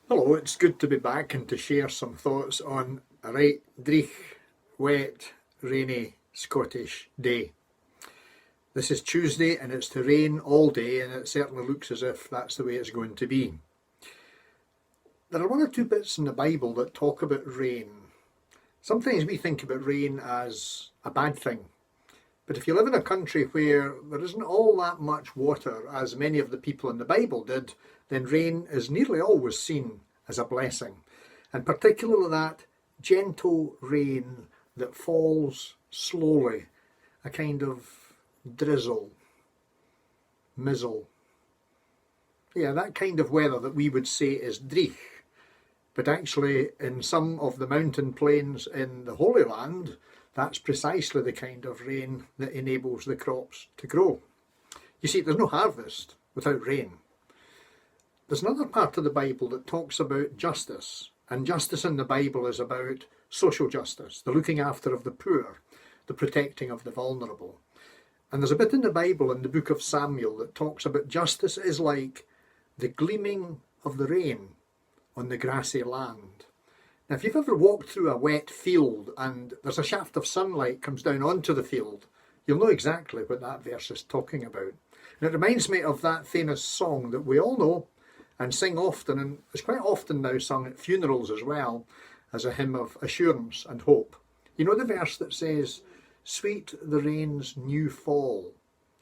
Hello, it's good to be back and to share some thoughts on a right dreich, wet, rainy Scottish day. This is Tuesday and it's to rain all day, and it certainly looks as if that's the way it's going to be. There are one or two bits in the Bible that talk about rain. Sometimes we think about rain as a bad thing, but if you live in a country where there isn't all that much water, as many of the people in the Bible did, then rain is nearly always seen as a blessing. And particularly that gentle rain that falls slowly, a kind of drizzle, mizzle. Yeah, that kind of weather that we would say is dreich. But actually in some of the mountain plains in the Holy Land, that's precisely the kind of rain that enables the crops to grow. You see, there's no harvest without rain. There's another part of the Bible that talks about justice, and justice in the Bible is about social justice, the looking after of the poor, the protecting of the vulnerable. And there's a bit in the Bible in the book of Samuel that talks about justice is like the gleaming of the rain on the grassy land. Now, if you've ever walked through a wet field and there's a shaft of sunlight comes down onto the field, you'll know exactly what that verse is talking about. And it reminds me of that famous song that we all know and sing often, and it's quite often now sung at funerals as well, as a hymn of assurance and hope. You know the verse that says, "Sweet the rain's new fall,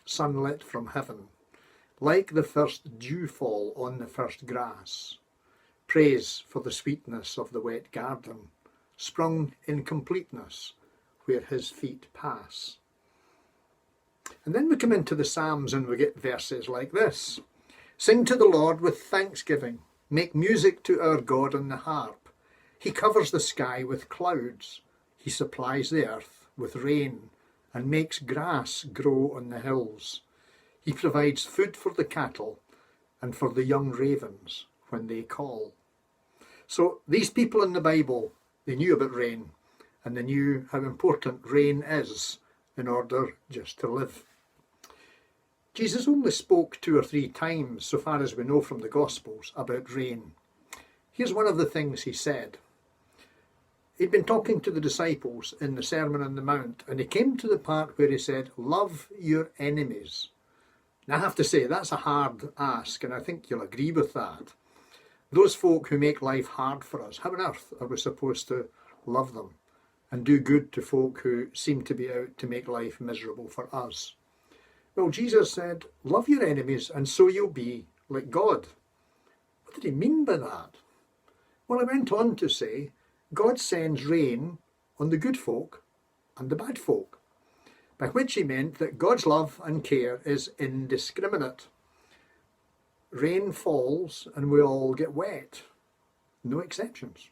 sunlit from heaven, like the first dewfall on the first grass. Praise for the sweetness of the wet garden, sprung in completeness where his feet pass." And then we come into the Psalms and we get verses like this. "Sing to the Lord with thanksgiving, make music to our God on the harp. He covers the sky with clouds, he supplies the earth with rain, and makes grass grow on the hills. He provides food for the cattle and for the young ravens when they call." So these people in the Bible, they knew about rain, and they knew how important rain is in order just to live. Jesus only spoke 2 or 3 times, so far as we know from the Gospels, about rain. Here's one of the things he said. He'd been talking to the disciples in the Sermon on the Mount, and he came to the part where he said, "Love your enemies." Now I have to say, that's a hard ask, and I think you'll agree with that. Those folk who make life hard for us, how on earth are we supposed to love them and do good to folk who seem to be out to make life miserable for us? Well, Jesus said, love your enemies and so you'll be like God. What did he mean by that? Well, he went on to say, God sends rain on the good folk and the bad folk, by which he meant that God's love and care is indiscriminate. Rain falls and we all get wet, no exceptions.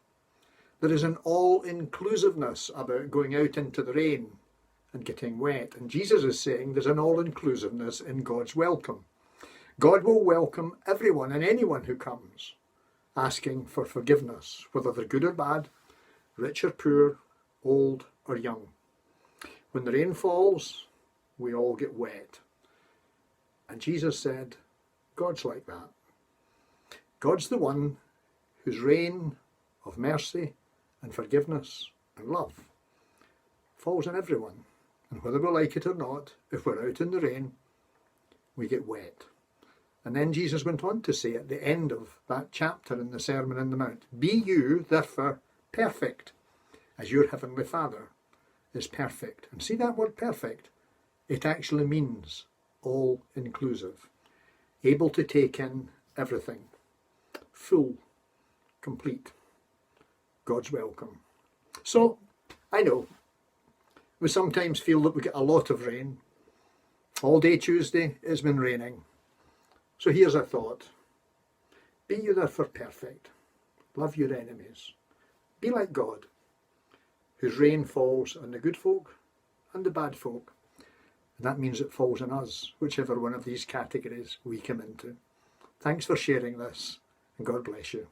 There is an all-inclusiveness about going out into the rain and getting wet. And Jesus is saying there's an all-inclusiveness in God's welcome. God will welcome everyone and anyone who comes, asking for forgiveness, whether they're good or bad, rich or poor, old or young. When the rain falls, we all get wet. And Jesus said, God's like that. God's the one whose rain of mercy and forgiveness and love falls on everyone. And whether we like it or not, if we're out in the rain, we get wet. And then Jesus went on to say at the end of that chapter in the Sermon on the Mount, "Be you, therefore, perfect, as your heavenly Father is perfect." And see that word perfect? It actually means all-inclusive, able to take in everything, full, complete, God's welcome. So, I know, we sometimes feel that we get a lot of rain. All day Tuesday it's been raining. So here's a thought. Be you therefore perfect. Love your enemies. Be like God, whose rain falls on the good folk and the bad folk. And that means it falls on us, whichever one of these categories we come into. Thanks for sharing this, and God bless you.